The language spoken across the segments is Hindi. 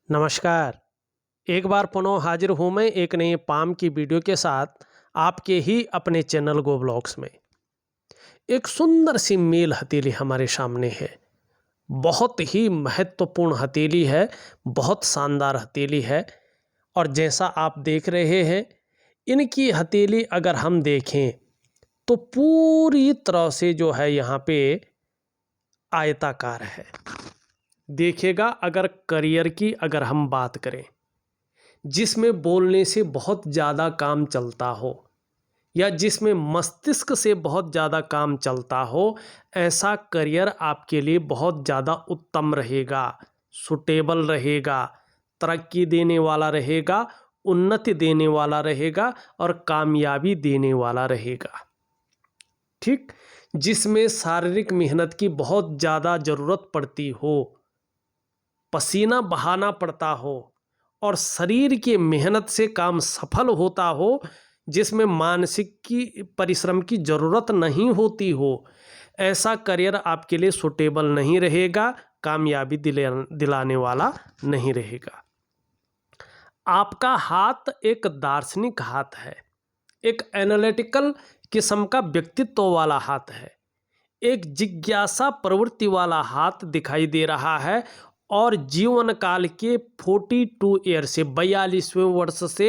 नमस्कार। एक बार पुनः हाजिर हूँ मैं एक नए पाम की वीडियो के साथ आपके ही अपने चैनल गो ब्लॉग्स में। एक सुंदर सी मेल हथेली हमारे सामने है। बहुत ही महत्वपूर्ण हथेली है, बहुत शानदार हथेली है। और जैसा आप देख रहे हैं, इनकी हथेली अगर हम देखें तो पूरी तरह से जो है यहाँ पे आयताकार है। देखिएगा, अगर करियर की अगर हम बात करें, जिसमें बोलने से बहुत ज़्यादा काम चलता हो या जिसमें मस्तिष्क से बहुत ज़्यादा काम चलता हो, ऐसा करियर आपके लिए बहुत ज़्यादा उत्तम रहेगा, सुटेबल रहेगा, तरक्की देने वाला रहेगा, उन्नति देने वाला रहेगा और कामयाबी देने वाला रहेगा। ठीक, जिसमें शारीरिक मेहनत की बहुत ज़्यादा ज़रूरत पड़ती हो, पसीना बहाना पड़ता हो और शरीर की मेहनत से काम सफल होता हो, जिसमें मानसिक की परिश्रम की ज़रूरत नहीं होती हो, ऐसा करियर आपके लिए सूटेबल नहीं रहेगा, कामयाबी दिलाने वाला नहीं रहेगा। आपका हाथ एक दार्शनिक हाथ है, एक एनालिटिकल किस्म का व्यक्तित्व वाला हाथ है, एक जिज्ञासा प्रवृत्ति वाला हाथ दिखाई दे रहा है। और जीवन काल के 42 ईयर से 42वें वर्ष से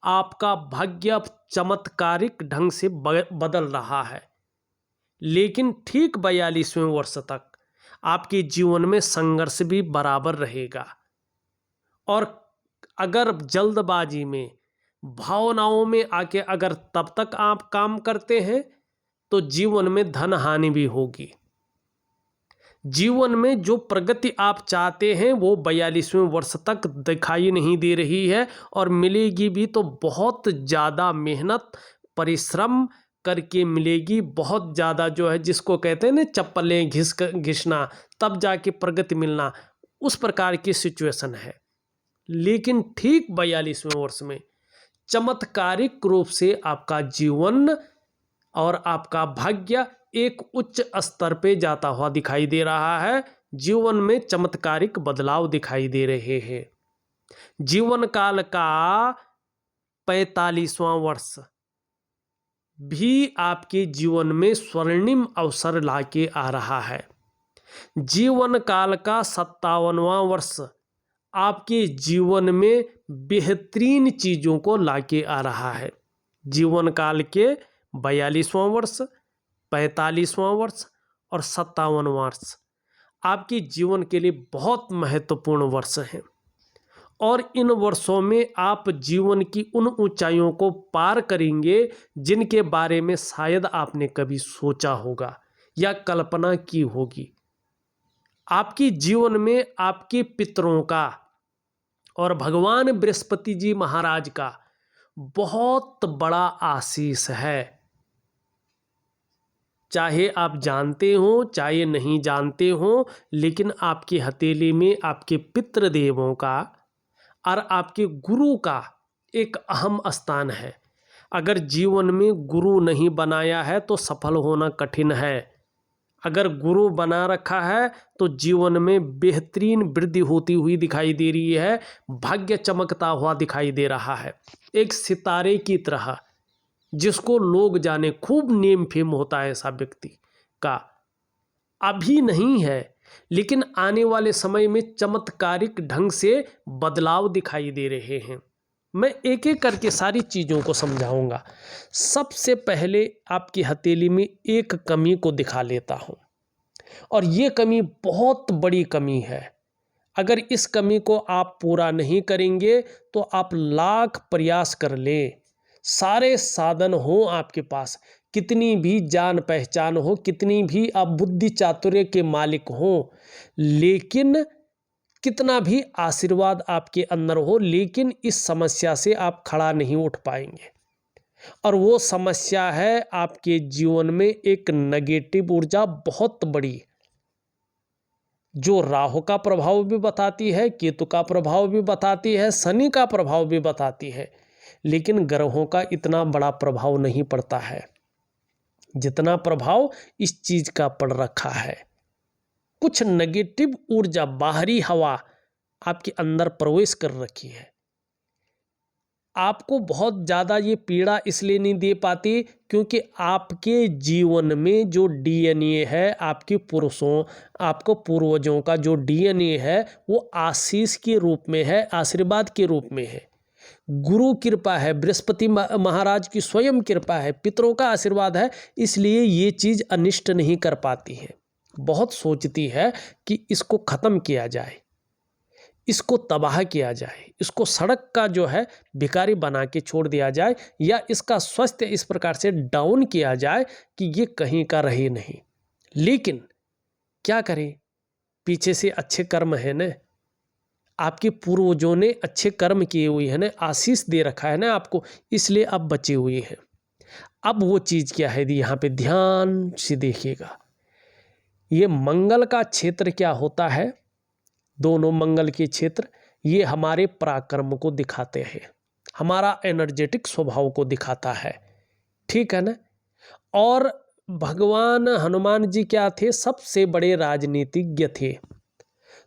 आपका भाग्य चमत्कारिक ढंग से बदल रहा है। लेकिन ठीक 42वें वर्ष तक आपके जीवन में संघर्ष भी बराबर रहेगा। और अगर जल्दबाजी में, भावनाओं में आके अगर तब तक आप काम करते हैं तो जीवन में धन हानि भी होगी। जीवन में जो प्रगति आप चाहते हैं वो 42वें वर्ष तक दिखाई नहीं दे रही है, और मिलेगी भी तो बहुत ज़्यादा मेहनत परिश्रम करके मिलेगी। बहुत ज़्यादा जो है, जिसको कहते हैं ना चप्पलें घिसना तब जाके प्रगति मिलना, उस प्रकार की सिचुएशन है। लेकिन ठीक 42वें वर्ष में चमत्कारिक रूप से आपका जीवन और आपका भाग्य एक उच्च स्तर पे जाता हुआ दिखाई दे रहा है। जीवन में चमत्कारिक बदलाव दिखाई दे रहे हैं। जीवन काल का 45वां वर्ष भी आपके जीवन में स्वर्णिम अवसर लाके आ रहा है। जीवन काल का 57वां वर्ष आपके जीवन में बेहतरीन चीज़ों को लाके आ रहा है। जीवन काल के 42वां वर्ष, 45वां वर्ष और 57वां वर्ष आपके जीवन के लिए बहुत महत्वपूर्ण वर्ष हैं। और इन वर्षों में आप जीवन की उन ऊंचाइयों को पार करेंगे जिनके बारे में शायद आपने कभी सोचा होगा या कल्पना की होगी। आपके जीवन में आपके पितरों का और भगवान बृहस्पति जी महाराज का बहुत बड़ा आशीष है। चाहे आप जानते हो चाहे नहीं जानते हो, लेकिन आपकी हथेली में आपके पितृदेवों का और आपके गुरु का एक अहम स्थान है। अगर जीवन में गुरु नहीं बनाया है तो सफल होना कठिन है। अगर गुरु बना रखा है तो जीवन में बेहतरीन वृद्धि होती हुई दिखाई दे रही है, भाग्य चमकता हुआ दिखाई दे रहा है। एक सितारे की तरह, जिसको लोग जाने, खूब नेम फेम होता है ऐसा व्यक्ति का। अभी नहीं है, लेकिन आने वाले समय में चमत्कारिक ढंग से बदलाव दिखाई दे रहे हैं। मैं एक एक करके सारी चीज़ों को समझाऊंगा। सबसे पहले आपकी हथेली में एक कमी को दिखा लेता हूं, और ये कमी बहुत बड़ी कमी है। अगर इस कमी को आप पूरा नहीं करेंगे तो आप लाख प्रयास कर लें, सारे साधन हो आपके पास, कितनी भी जान पहचान हो, कितनी भी आप बुद्धि चातुर्य के मालिक हो, लेकिन कितना भी आशीर्वाद आपके अंदर हो, लेकिन इस समस्या से आप खड़ा नहीं उठ पाएंगे। और वो समस्या है आपके जीवन में एक नेगेटिव ऊर्जा बहुत बड़ी, जो राहु का प्रभाव भी बताती है, केतु का प्रभाव भी बताती है, शनि का प्रभाव भी बताती है। लेकिन ग्रहों का इतना बड़ा प्रभाव नहीं पड़ता है जितना प्रभाव इस चीज का पड़ रखा है। कुछ नेगेटिव ऊर्जा, बाहरी हवा आपके अंदर प्रवेश कर रखी है। आपको बहुत ज़्यादा ये पीड़ा इसलिए नहीं दे पाती क्योंकि आपके जीवन में जो डीएनए है, आपके पुरुषों, आपको पूर्वजों का जो डीएनए है वो आशीष के रूप में है, आशीर्वाद के रूप में है। गुरु कृपा है, बृहस्पति महाराज की स्वयं कृपा है, पितरों का आशीर्वाद है, इसलिए ये चीज़ अनिष्ट नहीं कर पाती है। बहुत सोचती है कि इसको ख़त्म किया जाए, इसको तबाह किया जाए, इसको सड़क का जो है भिखारी बना के छोड़ दिया जाए, या इसका स्वास्थ्य इस प्रकार से डाउन किया जाए कि ये कहीं का रहे नहीं। लेकिन क्या करें, पीछे से अच्छे कर्म है न, आपके पूर्वजों ने अच्छे कर्म किए हुए हैं ना, आशीष दे रखा है ना आपको, इसलिए आप बचे हुए हैं। अब वो चीज़ क्या है, यहाँ पे ध्यान से देखिएगा। ये मंगल का क्षेत्र क्या होता है, दोनों मंगल के क्षेत्र, ये हमारे पराक्रम को दिखाते हैं, हमारा एनर्जेटिक स्वभाव को दिखाता है, ठीक है ना। और भगवान हनुमान जी क्या थे, सबसे बड़े राजनीतिज्ञ थे।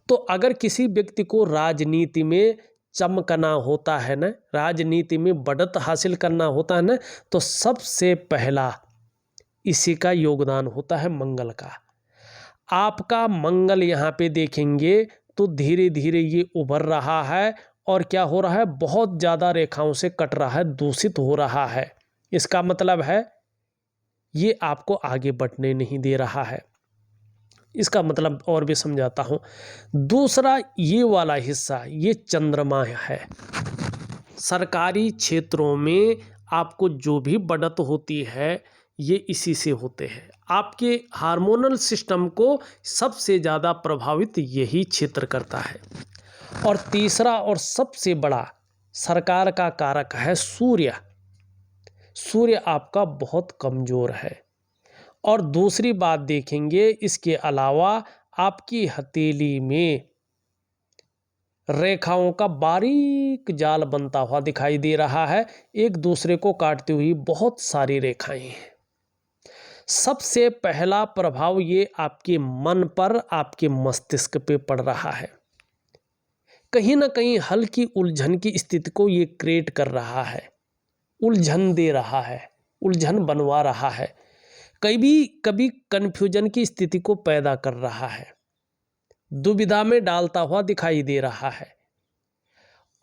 तो अगर किसी व्यक्ति को राजनीति में चमकना होता है ना, राजनीति में बढ़त हासिल करना होता है ना, तो सबसे पहला इसी का योगदान होता है मंगल का। आपका मंगल यहाँ पे देखेंगे तो धीरे धीरे ये उभर रहा है और क्या हो रहा है, बहुत ज़्यादा रेखाओं से कट रहा है, दूषित हो रहा है। इसका मतलब है ये आपको आगे बढ़ने नहीं दे रहा है। इसका मतलब और भी समझाता हूँ। दूसरा, ये वाला हिस्सा ये चंद्रमा है। सरकारी क्षेत्रों में आपको जो भी बढ़त होती है ये इसी से होते हैं। आपके हार्मोनल सिस्टम को सबसे ज़्यादा प्रभावित यही क्षेत्र करता है। और तीसरा और सबसे बड़ा सरकार का कारक है सूर्य। सूर्य आपका बहुत कमज़ोर है। और दूसरी बात देखेंगे, इसके अलावा आपकी हथेली में रेखाओं का बारीक जाल बनता हुआ दिखाई दे रहा है, एक दूसरे को काटती हुई बहुत सारी रेखाएं हैं। सबसे पहला प्रभाव ये आपके मन पर, आपके मस्तिष्क पे पड़ रहा है। कहीं ना कहीं हल्की उलझन की स्थिति को ये क्रिएट कर रहा है, उलझन दे रहा है, उलझन बनवा रहा है, कभी कन्फ्यूजन की स्थिति को पैदा कर रहा है, दुविधा में डालता हुआ दिखाई दे रहा है।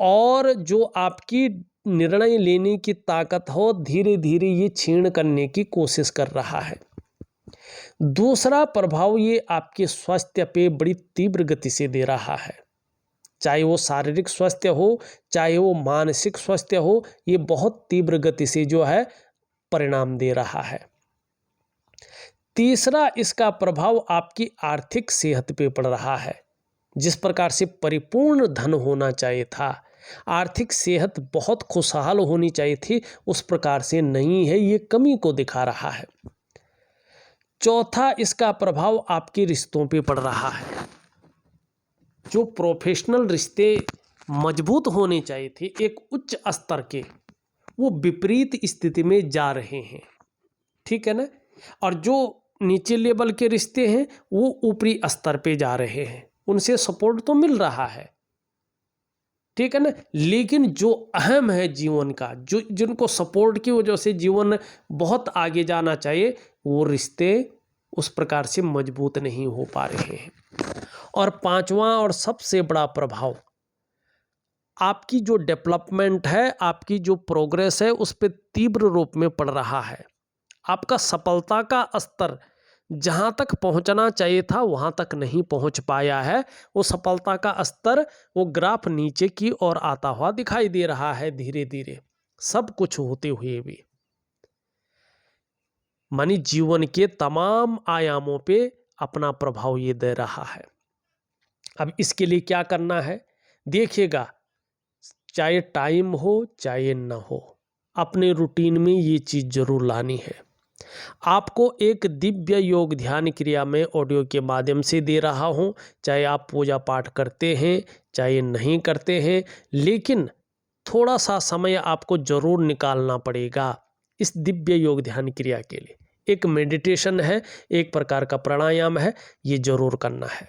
और जो आपकी निर्णय लेने की ताकत हो, धीरे धीरे ये छीण करने की कोशिश कर रहा है। दूसरा प्रभाव ये आपके स्वास्थ्य पे बड़ी तीव्र गति से दे रहा है, चाहे वो शारीरिक स्वास्थ्य हो, चाहे वो मानसिक स्वास्थ्य हो, ये बहुत तीव्र गति से जो है परिणाम दे रहा है। तीसरा, इसका प्रभाव आपकी आर्थिक सेहत पे पड़ रहा है। जिस प्रकार से परिपूर्ण धन होना चाहिए था, आर्थिक सेहत बहुत खुशहाल होनी चाहिए थी, उस प्रकार से नहीं है, ये कमी को दिखा रहा है। चौथा, इसका प्रभाव आपके रिश्तों पे पड़ रहा है। जो प्रोफेशनल रिश्ते मजबूत होने चाहिए थे, एक उच्च स्तर के, वो विपरीत स्थिति में जा रहे हैं, ठीक है ना। और जो नीचे लेवल के रिश्ते हैं वो ऊपरी स्तर पे जा रहे हैं, उनसे सपोर्ट तो मिल रहा है, ठीक है ना। लेकिन जो अहम है जीवन का, जो जिनको सपोर्ट की वजह से जीवन बहुत आगे जाना चाहिए, वो रिश्ते उस प्रकार से मजबूत नहीं हो पा रहे हैं। और पांचवा और सबसे बड़ा प्रभाव, आपकी जो डेवलपमेंट है, आपकी जो प्रोग्रेस है, उस पर तीव्र रूप में पड़ रहा है। आपका सफलता का स्तर जहाँ तक पहुँचना चाहिए था वहाँ तक नहीं पहुँच पाया है। वो सफलता का स्तर, वो ग्राफ नीचे की ओर आता हुआ दिखाई दे रहा है धीरे धीरे, सब कुछ होते हुए भी। मानी जीवन के तमाम आयामों पे अपना प्रभाव ये दे रहा है। अब इसके लिए क्या करना है देखिएगा, चाहे टाइम हो चाहे न हो, अपने रूटीन में ये चीज़ जरूर लानी है। आपको एक दिव्य योग ध्यान क्रिया में ऑडियो के माध्यम से दे रहा हूँ, चाहे आप पूजा पाठ करते हैं चाहे नहीं करते हैं, लेकिन थोड़ा सा समय आपको जरूर निकालना पड़ेगा इस दिव्य योग ध्यान क्रिया के लिए। एक मेडिटेशन है, एक प्रकार का प्राणायाम है, ये जरूर करना है।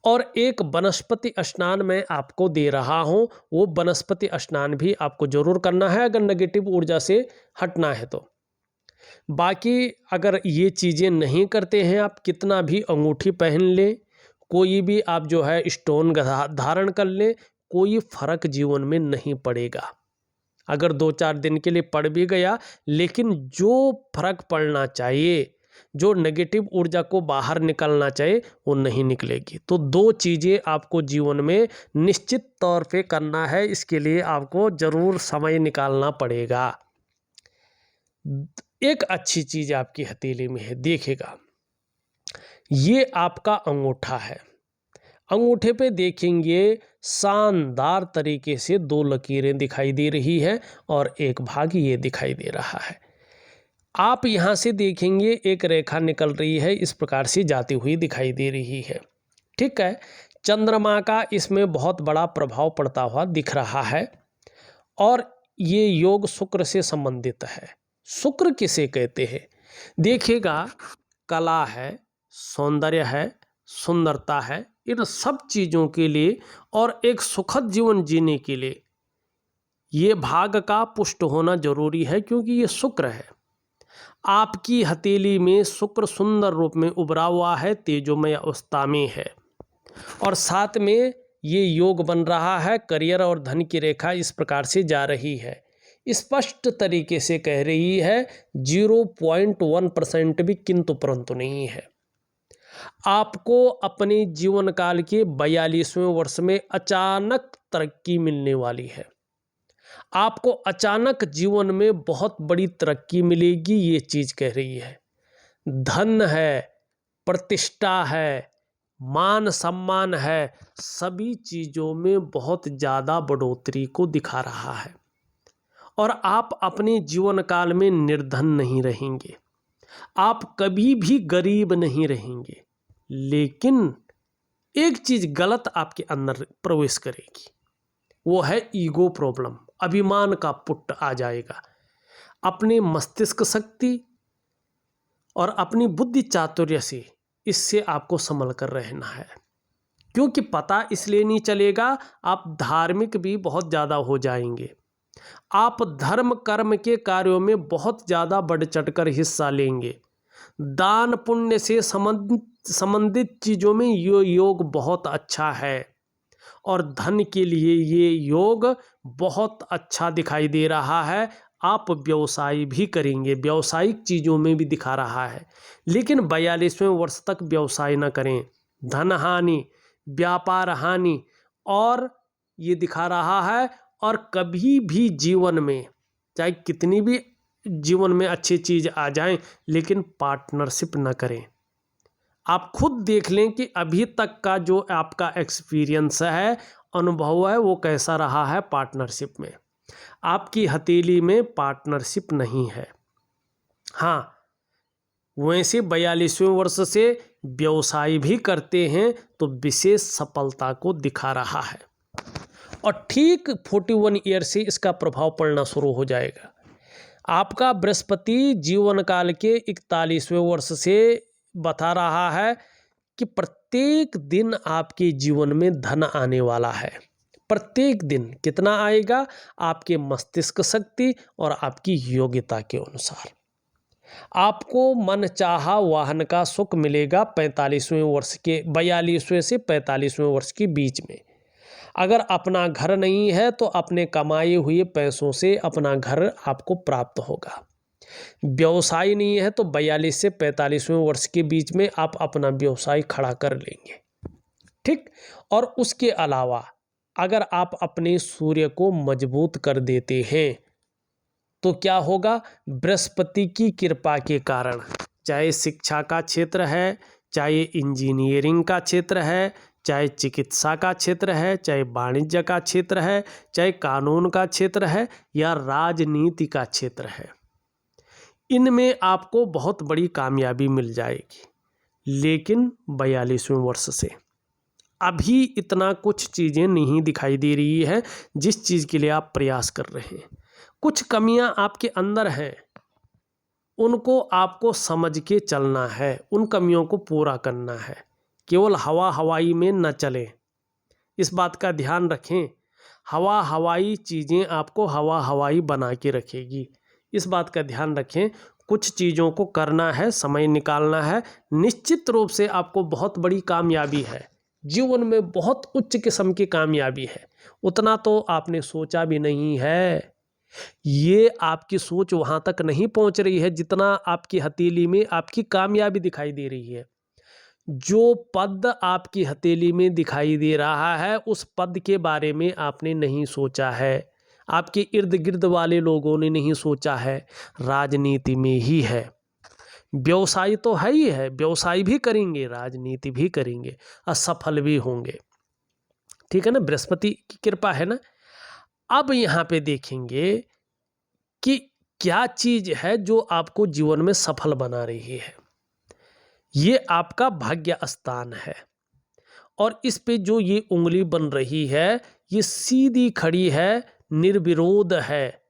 और एक वनस्पति स्नान मैं आपको दे रहा हूँ, वो वनस्पति स्नान भी आपको जरूर करना है अगर नेगेटिव ऊर्जा से हटना है तो। बाकी अगर ये चीज़ें नहीं करते हैं आप, कितना भी अंगूठी पहन लें, कोई भी आप जो है स्टोन धारण कर लें, कोई फर्क जीवन में नहीं पड़ेगा। अगर 2-4 दिन के लिए पड़ भी गया, लेकिन जो फर्क पड़ना चाहिए, जो नेगेटिव ऊर्जा को बाहर निकलना चाहिए, वो नहीं निकलेगी। तो 2 चीज़ें आपको जीवन में निश्चित तौर पे करना है, इसके लिए आपको ज़रूर समय निकालना पड़ेगा। एक अच्छी चीज़ आपकी हथेली में है, देखिएगा, ये आपका अंगूठा है। अंगूठे पे देखेंगे शानदार तरीके से 2 लकीरें दिखाई दे रही है और एक भाग ये दिखाई दे रहा है। आप यहाँ से देखेंगे एक रेखा निकल रही है, इस प्रकार से जाती हुई दिखाई दे रही है। ठीक है, चंद्रमा का इसमें बहुत बड़ा प्रभाव पड़ता हुआ दिख रहा है और ये योग शुक्र से संबंधित है। शुक्र किसे कहते हैं? देखिएगा, कला है, सौंदर्य है, सुंदरता है, इन सब चीज़ों के लिए और एक सुखद जीवन जीने के लिए ये भाग का पुष्ट होना जरूरी है, क्योंकि ये शुक्र है। आपकी हथेली में शुक्र सुंदर रूप में उभरा हुआ है, तेजोमय अवस्था में है और साथ में ये योग बन रहा है। करियर और धन की रेखा इस प्रकार से जा रही है, स्पष्ट तरीके से कह रही है, 0.1% भी किंतु परंतु नहीं है। आपको अपने जीवन काल के 42वें वर्ष में अचानक तरक्की मिलने वाली है। आपको अचानक जीवन में बहुत बड़ी तरक्की मिलेगी, ये चीज कह रही है। धन है, प्रतिष्ठा है, मान सम्मान है, सभी चीजों में बहुत ज्यादा बढ़ोतरी को दिखा रहा है और आप अपने जीवन काल में निर्धन नहीं रहेंगे, आप कभी भी गरीब नहीं रहेंगे। लेकिन एक चीज गलत आपके अंदर प्रवेश करेगी, वो है ईगो प्रॉब्लम, अभिमान का पुट आ जाएगा। अपने मस्तिष्क शक्ति और अपनी बुद्धि चातुर्य से इससे आपको संभल कर रहना है, क्योंकि पता इसलिए नहीं चलेगा, आप धार्मिक भी बहुत ज़्यादा हो जाएंगे। आप धर्म कर्म के कार्यों में बहुत ज़्यादा बढ़ चढ़कर हिस्सा लेंगे। दान पुण्य से संबंधित चीज़ों में ये योग बहुत अच्छा है और धन के लिए ये योग बहुत अच्छा दिखाई दे रहा है। आप व्यवसाय भी करेंगे, व्यवसायिक चीज़ों में भी दिखा रहा है, लेकिन 42वें वर्ष तक व्यवसाय न करें, धन हानि, व्यापार हानि और ये दिखा रहा है। और कभी भी जीवन में चाहे कितनी भी जीवन में अच्छी चीज़ आ जाए, लेकिन पार्टनरशिप न करें। आप खुद देख लें कि अभी तक का जो आपका एक्सपीरियंस है, अनुभव है, वो कैसा रहा है पार्टनरशिप में। आपकी हथेली में पार्टनरशिप नहीं है। हाँ, वैसे 42वें वर्ष से व्यवसाय भी करते हैं तो विशेष सफलता को दिखा रहा है और ठीक 41 ईयर से इसका प्रभाव पड़ना शुरू हो जाएगा। आपका बृहस्पति जीवन काल के 41वें वर्ष से बता रहा है कि प्रत्येक दिन आपके जीवन में धन आने वाला है। प्रत्येक दिन कितना आएगा? आपके मस्तिष्क शक्ति और आपकी योग्यता के अनुसार। आपको मनचाहा वाहन का सुख मिलेगा 45वें वर्ष के 42वें से 45वें वर्ष के बीच में। अगर अपना घर नहीं है तो अपने कमाए हुए पैसों से अपना घर आपको प्राप्त होगा। व्यवसाय नहीं है तो 42 से 45वें वर्ष के बीच में आप अपना व्यवसाय खड़ा कर लेंगे। ठीक, और उसके अलावा अगर आप अपने सूर्य को मजबूत कर देते हैं तो क्या होगा? बृहस्पति की कृपा के कारण, चाहे शिक्षा का क्षेत्र है, चाहे इंजीनियरिंग का क्षेत्र है, चाहे चिकित्सा का क्षेत्र है, चाहे वाणिज्य का क्षेत्र है, चाहे कानून का क्षेत्र है या राजनीति का क्षेत्र है, इनमें आपको बहुत बड़ी कामयाबी मिल जाएगी। लेकिन 42वें वर्ष से अभी इतना कुछ चीज़ें नहीं दिखाई दे रही है जिस चीज़ के लिए आप प्रयास कर रहे हैं। कुछ कमियां आपके अंदर हैं, उनको आपको समझ के चलना है, उन कमियों को पूरा करना है केवल हवा हवाई में न चलें, इस बात का ध्यान रखें। हवा हवाई चीज़ें आपको हवा हवाई बना के रखेगी, इस बात का ध्यान रखें। कुछ चीज़ों को करना है, समय निकालना है, निश्चित रूप से आपको बहुत बड़ी कामयाबी है, जीवन में बहुत उच्च किस्म की कामयाबी है। उतना तो आपने सोचा भी नहीं है, ये आपकी सोच वहाँ तक नहीं पहुँच रही है जितना आपकी हथेली में आपकी कामयाबी दिखाई दे रही है। जो पद आपकी हथेली में दिखाई दे रहा है उस पद के बारे में आपने नहीं सोचा है, आपके इर्द गिर्द वाले लोगों ने नहीं सोचा है। राजनीति में ही है, व्यवसाय तो है ही है, व्यवसाय भी करेंगे, राजनीति भी करेंगे, असफल भी होंगे। ठीक है ना, बृहस्पति की कृपा है ना। अब यहाँ पे देखेंगे कि क्या चीज़ है जो आपको जीवन में सफल बना रही है। ये आपका भाग्य स्थान है और इस पे जो ये उंगली बन रही है ये सीधी खड़ी है, निर्विरोध है।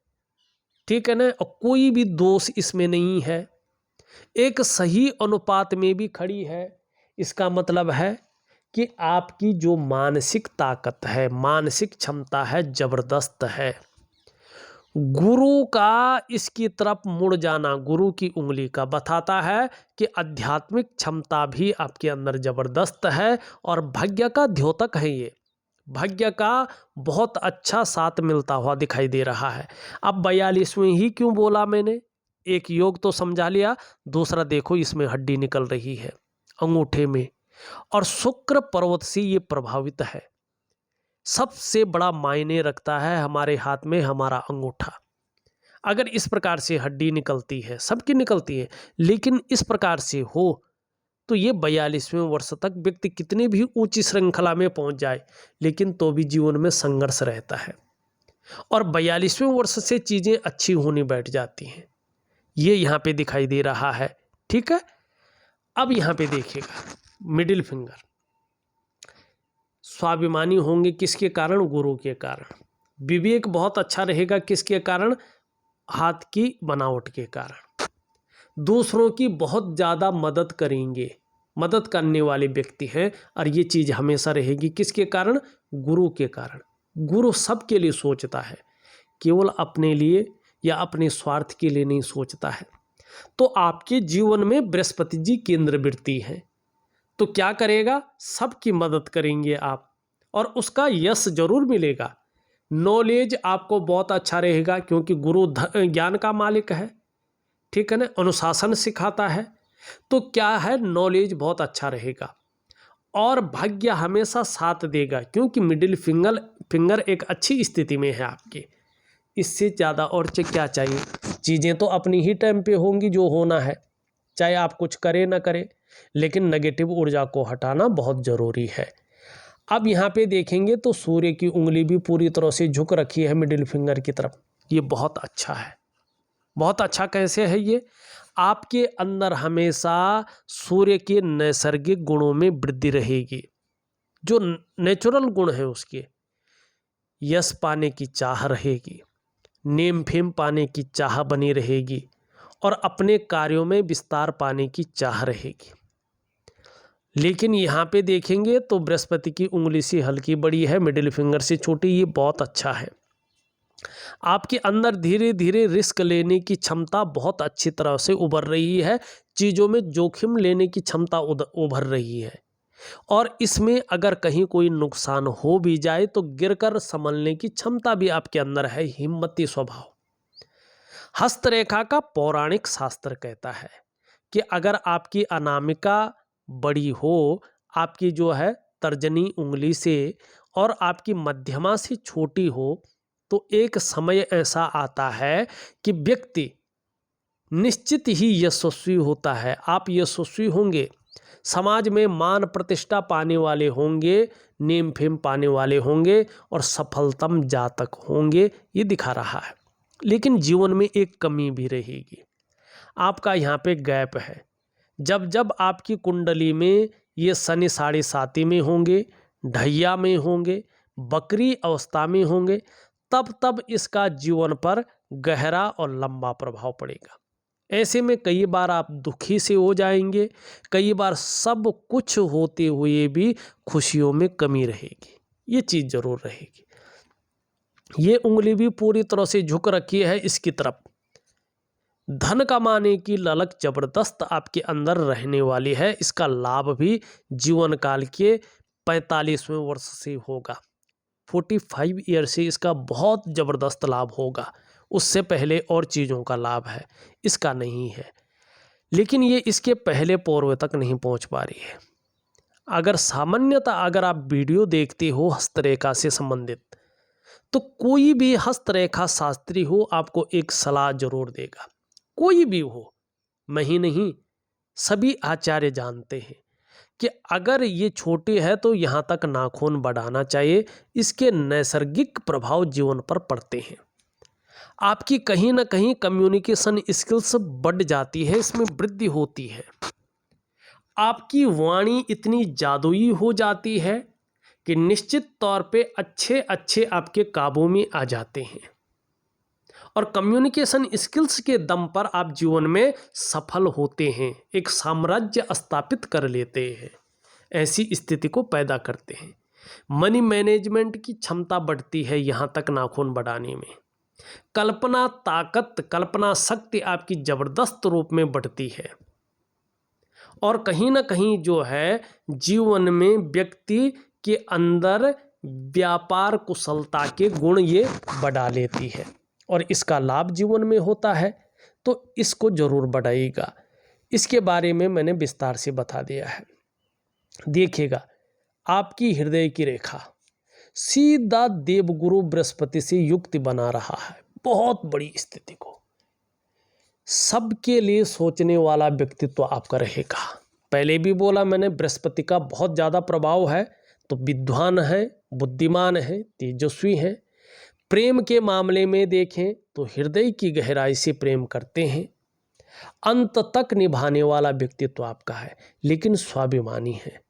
ठीक है ना, और कोई भी दोष इसमें नहीं है, एक सही अनुपात में भी खड़ी है। इसका मतलब है कि आपकी जो मानसिक ताकत है, मानसिक क्षमता है, जबरदस्त है। गुरु का इसकी तरफ मुड़ जाना, गुरु की उंगली का बताता है कि आध्यात्मिक क्षमता भी आपके अंदर जबरदस्त है और भाग्य का द्योतक है। ये भाग्य का बहुत अच्छा साथ मिलता हुआ दिखाई दे रहा है। अब 42वें ही क्यों बोला मैंने, एक योग तो समझा लिया, दूसरा देखो इसमें हड्डी निकल रही है अंगूठे में और शुक्र पर्वत से ये प्रभावित है। सबसे बड़ा मायने रखता है हमारे हाथ में हमारा अंगूठा। अगर इस प्रकार से हड्डी निकलती है, सबकी निकलती है, लेकिन इस प्रकार से हो तो ये 42वें वर्ष तक व्यक्ति कितनी भी ऊंची श्रृंखला में पहुंच जाए लेकिन तो भी जीवन में संघर्ष रहता है और 42वें वर्ष से चीज़ें अच्छी होनी बैठ जाती हैं। ये यहाँ पे दिखाई दे रहा है। ठीक है, अब यहाँ पे देखिएगा मिडिल फिंगर, स्वाभिमानी होंगे किसके कारण, गुरु के कारण। विवेक बहुत अच्छा रहेगा किसके कारण, हाथ की बनावट के कारण। दूसरों की बहुत ज़्यादा मदद करेंगे, मदद करने वाले व्यक्ति हैं और ये चीज़ हमेशा रहेगी किसके कारण, गुरु के कारण। गुरु सबके लिए सोचता है, केवल अपने लिए या अपने स्वार्थ के लिए नहीं सोचता है। तो आपके जीवन में बृहस्पति जी केंद्रवृत्ति हैं, तो क्या करेगा, सबकी मदद करेंगे आप और उसका यश जरूर मिलेगा। नॉलेज आपको बहुत अच्छा रहेगा क्योंकि गुरु ज्ञान का मालिक है। ठीक है ना, अनुशासन सिखाता है, तो क्या है, नॉलेज बहुत अच्छा रहेगा और भाग्य हमेशा साथ देगा क्योंकि मिडिल फिंगर एक अच्छी स्थिति में है आपकी। इससे ज़्यादा और क्या चाहिए, चीज़ें तो अपनी ही टाइम पे होंगी जो होना है, चाहे आप कुछ करें ना करें, लेकिन नेगेटिव ऊर्जा को हटाना बहुत ज़रूरी है। अब यहाँ पे देखेंगे तो सूर्य की उंगली भी पूरी तरह से झुक रखी है मिडिल फिंगर की तरफ। ये बहुत अच्छा है, बहुत अच्छा। कैसे है ये, आपके अंदर हमेशा सूर्य के नैसर्गिक गुणों में वृद्धि रहेगी, जो नेचुरल गुण है उसके, यश पाने की चाह रहेगी, नेम फेम पाने की चाह बनी रहेगी और अपने कार्यों में विस्तार पाने की चाह रहेगी। लेकिन यहाँ पे देखेंगे तो बृहस्पति की उंगली से हल्की बड़ी है, मिडिल फिंगर से छोटी, ये बहुत अच्छा है। आपके अंदर धीरे धीरे रिस्क लेने की क्षमता बहुत अच्छी तरह से उभर रही है, चीज़ों में जोखिम लेने की क्षमता उभर रही है और इसमें अगर कहीं कोई नुकसान हो भी जाए तो गिरकर संभलने की क्षमता भी आपके अंदर है, हिम्मती स्वभाव। हस्तरेखा का पौराणिक शास्त्र कहता है कि अगर आपकी अनामिका बड़ी हो, आपकी जो है तर्जनी उंगली से, और आपकी मध्यमा से छोटी हो, तो एक समय ऐसा आता है कि व्यक्ति निश्चित ही यशस्वी होता है। आप यशस्वी होंगे, समाज में मान प्रतिष्ठा पाने वाले होंगे, नेम फेम पाने वाले होंगे और सफलतम जातक होंगे, ये दिखा रहा है। लेकिन जीवन में एक कमी भी रहेगी, आपका यहाँ पे गैप है। जब जब आपकी कुंडली में ये शनि 7.5 में होंगे, ढैया में होंगे, बकरी अवस्था में होंगे, तब तब इसका जीवन पर गहरा और लंबा प्रभाव पड़ेगा। ऐसे में कई बार आप दुखी से हो जाएंगे, कई बार सब कुछ होते हुए भी खुशियों में कमी रहेगी, ये चीज़ ज़रूर रहेगी। ये उंगली भी पूरी तरह से झुक रखी है इसकी तरफ। धन कमाने की ललक जबरदस्त आपके अंदर रहने वाली है। इसका लाभ भी जीवन काल के 45वें वर्ष से होगा। 45 ईयर से इसका बहुत ज़बरदस्त लाभ होगा। उससे पहले और चीज़ों का लाभ है, इसका नहीं है, लेकिन ये इसके पहले पूर्व तक नहीं पहुंच पा रही है। अगर सामान्यतः अगर आप वीडियो देखते हो हस्तरेखा से संबंधित, तो कोई भी हस्तरेखा शास्त्री हो आपको एक सलाह जरूर देगा। कोई भी हो, मैं ही नहीं, सभी आचार्य जानते हैं कि अगर ये छोटे है तो यहाँ तक नाखून बढ़ाना चाहिए। इसके नैसर्गिक प्रभाव जीवन पर पड़ते हैं। आपकी कहीं ना कहीं कम्युनिकेशन स्किल्स बढ़ जाती है, इसमें वृद्धि होती है। आपकी वाणी इतनी जादुई हो जाती है कि निश्चित तौर पे अच्छे अच्छे आपके काबू में आ जाते हैं और कम्युनिकेशन स्किल्स के दम पर आप जीवन में सफल होते हैं, एक साम्राज्य स्थापित कर लेते हैं, ऐसी स्थिति को पैदा करते हैं। मनी मैनेजमेंट की क्षमता बढ़ती है यहाँ तक नाखून बढ़ाने में। कल्पना ताकत, कल्पना शक्ति आपकी जबरदस्त रूप में बढ़ती है और कहीं ना कहीं जो है जीवन में व्यक्ति के अंदर व्यापार कुशलता के गुण ये बढ़ा लेती है और इसका लाभ जीवन में होता है, तो इसको जरूर बढ़ाइएगा। इसके बारे में मैंने विस्तार से बता दिया है। देखिएगा, आपकी हृदय की रेखा सीधा देवगुरु बृहस्पति से युक्ति बना रहा है। बहुत बड़ी स्थिति को सबके लिए सोचने वाला व्यक्तित्व आपका रहेगा। पहले भी बोला मैंने, बृहस्पति का बहुत ज़्यादा प्रभाव है, तो विद्वान है, बुद्धिमान है, तेजस्वी है। प्रेम के मामले में देखें तो हृदय की गहराई से प्रेम करते हैं, अंत तक निभाने वाला व्यक्तित्व आपका है, लेकिन स्वाभिमानी है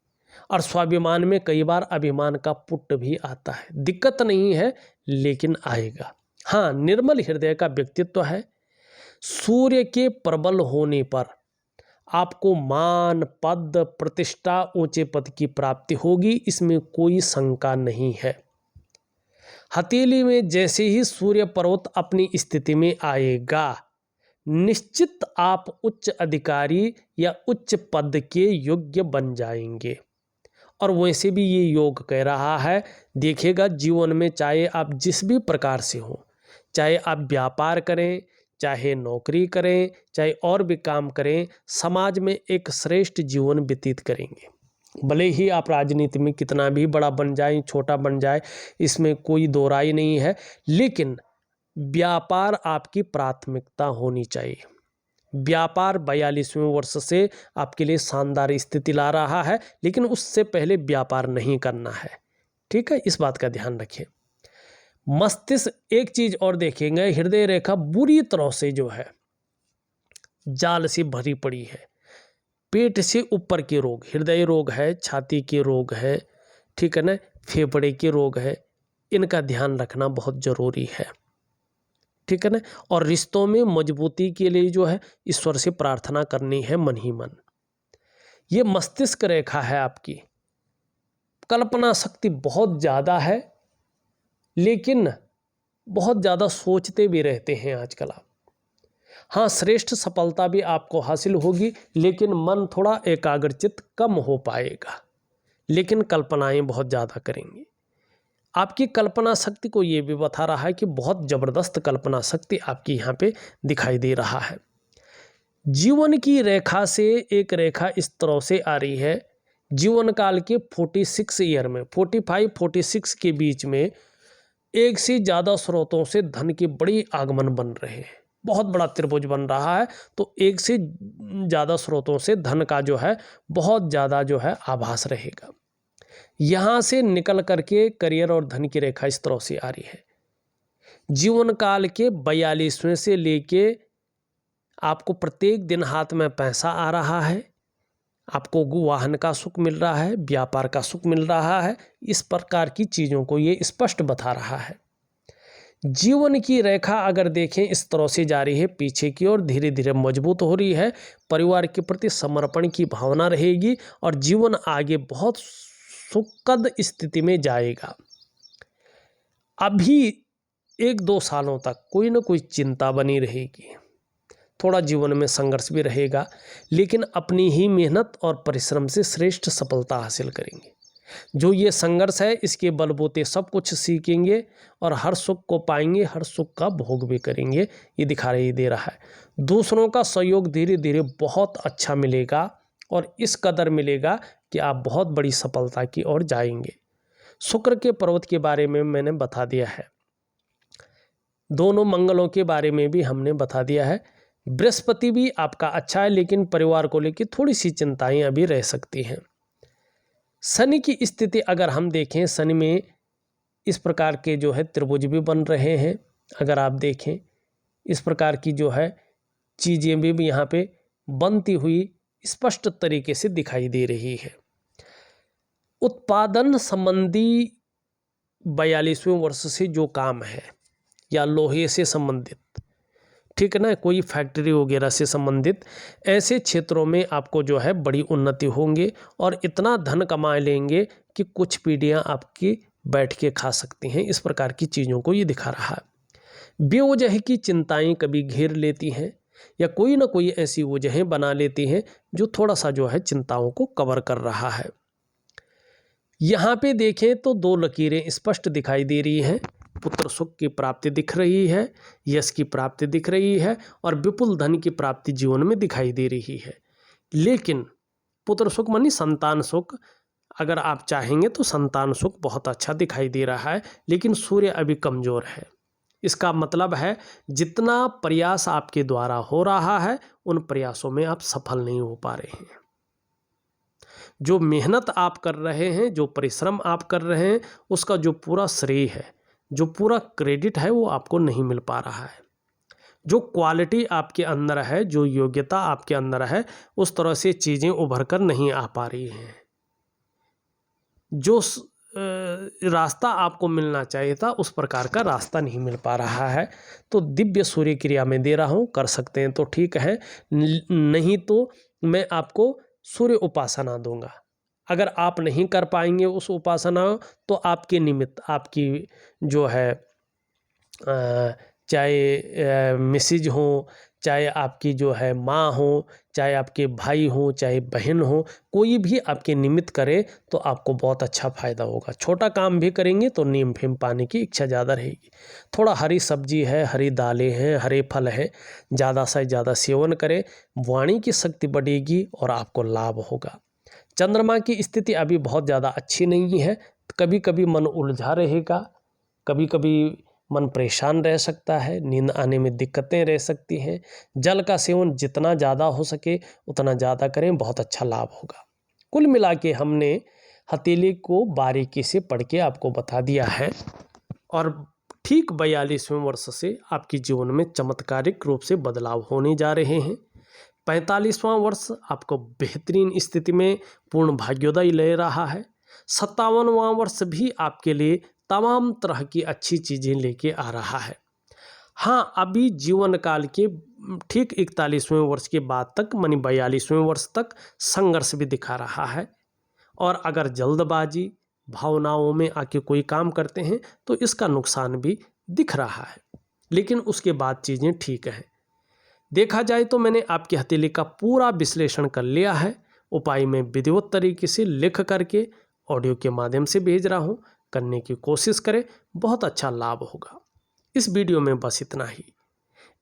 और स्वाभिमान में कई बार अभिमान का पुट भी आता है। दिक्कत नहीं है, लेकिन आएगा। हाँ, निर्मल हृदय का व्यक्तित्व है। सूर्य के प्रबल होने पर आपको मान, पद, प्रतिष्ठा, ऊंचे पद की प्राप्ति होगी, इसमें कोई शंका नहीं है। हथेली में जैसे ही सूर्य पर्वत अपनी स्थिति में आएगा, निश्चित आप उच्च अधिकारी या उच्च पद के योग्य बन जाएंगे। और वैसे भी ये योग कह रहा है, देखिएगा जीवन में चाहे आप जिस भी प्रकार से हो, चाहे आप व्यापार करें, चाहे नौकरी करें, चाहे और भी काम करें, समाज में एक श्रेष्ठ जीवन व्यतीत करेंगे। भले ही आप राजनीति में कितना भी बड़ा बन जाए, छोटा बन जाए, इसमें कोई दो राय नहीं है, लेकिन व्यापार आपकी प्राथमिकता होनी चाहिए। व्यापार 42वें वर्ष से आपके लिए शानदार स्थिति ला रहा है, लेकिन उससे पहले व्यापार नहीं करना है। ठीक है, इस बात का ध्यान रखें। मस्तिष्क, एक चीज और देखेंगे, हृदय रेखा बुरी तरह से जो है जाल से भरी पड़ी है। पेट से ऊपर के रोग, हृदय रोग है, छाती के रोग है, ठीक है ना, फेफड़े के रोग है, इनका ध्यान रखना बहुत जरूरी है। ठीक है ना, और रिश्तों में मजबूती के लिए जो है ईश्वर से प्रार्थना करनी है मन ही मन। ये मस्तिष्क रेखा है आपकी। कल्पना शक्ति बहुत ज़्यादा है, लेकिन बहुत ज़्यादा सोचते भी रहते हैं आजकल आप। हाँ, श्रेष्ठ सफलता भी आपको हासिल होगी, लेकिन मन थोड़ा एकाग्रचित कम हो पाएगा, लेकिन कल्पनाएं बहुत ज़्यादा करेंगे। आपकी कल्पना शक्ति को ये भी बता रहा है कि बहुत ज़बरदस्त कल्पना शक्ति आपकी यहाँ पे दिखाई दे रहा है। जीवन की रेखा से एक रेखा इस तरह से आ रही है, जीवन काल के 46 ईयर में, 45-46 के बीच में एक से ज़्यादा स्रोतों से धन के बड़ी आगमन बन रहे हैं। बहुत बड़ा त्रिभुज बन रहा है, तो एक से ज़्यादा स्रोतों से धन का जो है बहुत ज़्यादा जो है आभास रहेगा। यहाँ से निकल करके करियर और धन की रेखा इस तरह से आ रही है। जीवन काल के 42वें से लेके आपको प्रत्येक दिन हाथ में पैसा आ रहा है, आपको वाहन का सुख मिल रहा है, व्यापार का सुख मिल रहा है। इस प्रकार की चीज़ों को ये स्पष्ट बता रहा है। जीवन की रेखा अगर देखें इस तरह से जा रही है पीछे की ओर, धीरे धीरे मजबूत हो रही है। परिवार के प्रति समर्पण की भावना रहेगी और जीवन आगे बहुत सुखद स्थिति में जाएगा। अभी 1-2 सालों तक कोई ना कोई चिंता बनी रहेगी, थोड़ा जीवन में संघर्ष भी रहेगा, लेकिन अपनी ही मेहनत और परिश्रम से श्रेष्ठ सफलता हासिल करेंगे। जो ये संघर्ष है इसके बलबूते सब कुछ सीखेंगे और हर सुख को पाएंगे, हर सुख का भोग भी करेंगे, ये दिखाई दे रहा है। दूसरों का सहयोग धीरे धीरे बहुत अच्छा मिलेगा और इस कदर मिलेगा कि आप बहुत बड़ी सफलता की ओर जाएंगे। शुक्र के पर्वत के बारे में मैंने बता दिया है, दोनों मंगलों के बारे में भी हमने बता दिया है। बृहस्पति भी आपका अच्छा है, लेकिन परिवार को लेकर थोड़ी सी चिंताएं अभी रह सकती हैं। शनि की स्थिति अगर हम देखें, शनि में इस प्रकार के जो है त्रिभुज भी बन रहे हैं। अगर आप देखें इस प्रकार की जो है चीज़ें भी यहाँ पे बनती हुई स्पष्ट तरीके से दिखाई दे रही है। उत्पादन संबंधी 42वें वर्ष से जो काम है या लोहे से संबंधित, ठीक है ना, कोई फैक्ट्री वगैरह से संबंधित ऐसे क्षेत्रों में आपको जो है बड़ी उन्नति होंगे और इतना धन कमा लेंगे कि कुछ पीढ़ियां आपकी बैठ के खा सकती हैं। इस प्रकार की चीज़ों को ये दिखा रहा है। बेवजह की चिंताएं कभी घेर लेती हैं या कोई ना कोई ऐसी वजहें बना लेती हैं जो थोड़ा सा जो है चिंताओं को कवर कर रहा है। यहाँ पे देखें तो 2 लकीरें स्पष्ट दिखाई दे रही हैं। पुत्र सुख की प्राप्ति दिख रही है, यश की प्राप्ति दिख रही है और विपुल धन की प्राप्ति जीवन में दिखाई दे रही है। लेकिन पुत्र सुख मानी संतान सुख, अगर आप चाहेंगे तो संतान सुख बहुत अच्छा दिखाई दे रहा है, लेकिन सूर्य अभी कमज़ोर है। इसका मतलब है जितना प्रयास आपके द्वारा हो रहा है उन प्रयासों में आप सफल नहीं हो पा रहे हैं। जो मेहनत आप कर रहे हैं, जो परिश्रम आप कर रहे हैं, उसका जो पूरा श्रेय है, जो पूरा क्रेडिट है वो आपको नहीं मिल पा रहा है। जो क्वालिटी आपके अंदर है, जो योग्यता आपके अंदर है, उस तरह से चीज़ें उभर कर नहीं आ पा रही हैं। जो रास्ता आपको मिलना चाहिए था उस प्रकार का रास्ता नहीं मिल पा रहा है। तो दिव्य सूर्य क्रिया में दे रहा हूँ, कर सकते हैं तो ठीक है, नहीं तो मैं आपको सूर्य उपासना दूंगा। अगर आप नहीं कर पाएंगे उस उपासना तो आपके निमित्त आपकी जो है चाहे मिसेज हो, चाहे आपकी जो है माँ हो, चाहे आपके भाई हो, चाहे बहन हो, कोई भी आपके निमित्त करे तो आपको बहुत अच्छा फ़ायदा होगा। छोटा काम भी करेंगे तो नीम फिम पाने की इच्छा ज़्यादा रहेगी। थोड़ा हरी सब्जी है, हरी दालें हैं, हरे फल हैं, ज़्यादा से ज़्यादा सेवन करें, वाणी की शक्ति बढ़ेगी और आपको लाभ होगा। चंद्रमा की स्थिति अभी बहुत ज़्यादा अच्छी नहीं है, कभी कभी मन उलझा रहेगा, कभी कभी मन परेशान रह सकता है, नींद आने में दिक्कतें रह सकती हैं। जल का सेवन जितना ज़्यादा हो सके उतना ज़्यादा करें, बहुत अच्छा लाभ होगा। कुल मिला के हमने हथेली को बारीकी से पढ़ के आपको बता दिया है और ठीक 42वें वर्ष से आपके जीवन में चमत्कारिक रूप से बदलाव होने जा रहे हैं। 45वां वर्ष आपको बेहतरीन स्थिति में पूर्ण भाग्योदय ले रहा है। 57वां वर्ष भी आपके लिए तमाम तरह की अच्छी चीज़ें लेके आ रहा है। हाँ, अभी जीवन काल के ठीक 41वें वर्ष के बाद तक मानी 42वें वर्ष तक संघर्ष भी दिखा रहा है। और अगर जल्दबाजी भावनाओं में आके कोई काम करते हैं तो इसका नुकसान भी दिख रहा है, लेकिन उसके बाद चीज़ें ठीक हैं। देखा जाए तो मैंने आपकी हथेली का पूरा विश्लेषण कर लिया है। उपाय में विधिवत तरीके से लिख करके ऑडियो के माध्यम से भेज रहा हूँ, करने की कोशिश करें, बहुत अच्छा लाभ होगा। इस वीडियो में बस इतना ही।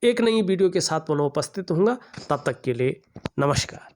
एक नई वीडियो के साथ पुनः उपस्थित होऊंगा, तब तक के लिए नमस्कार।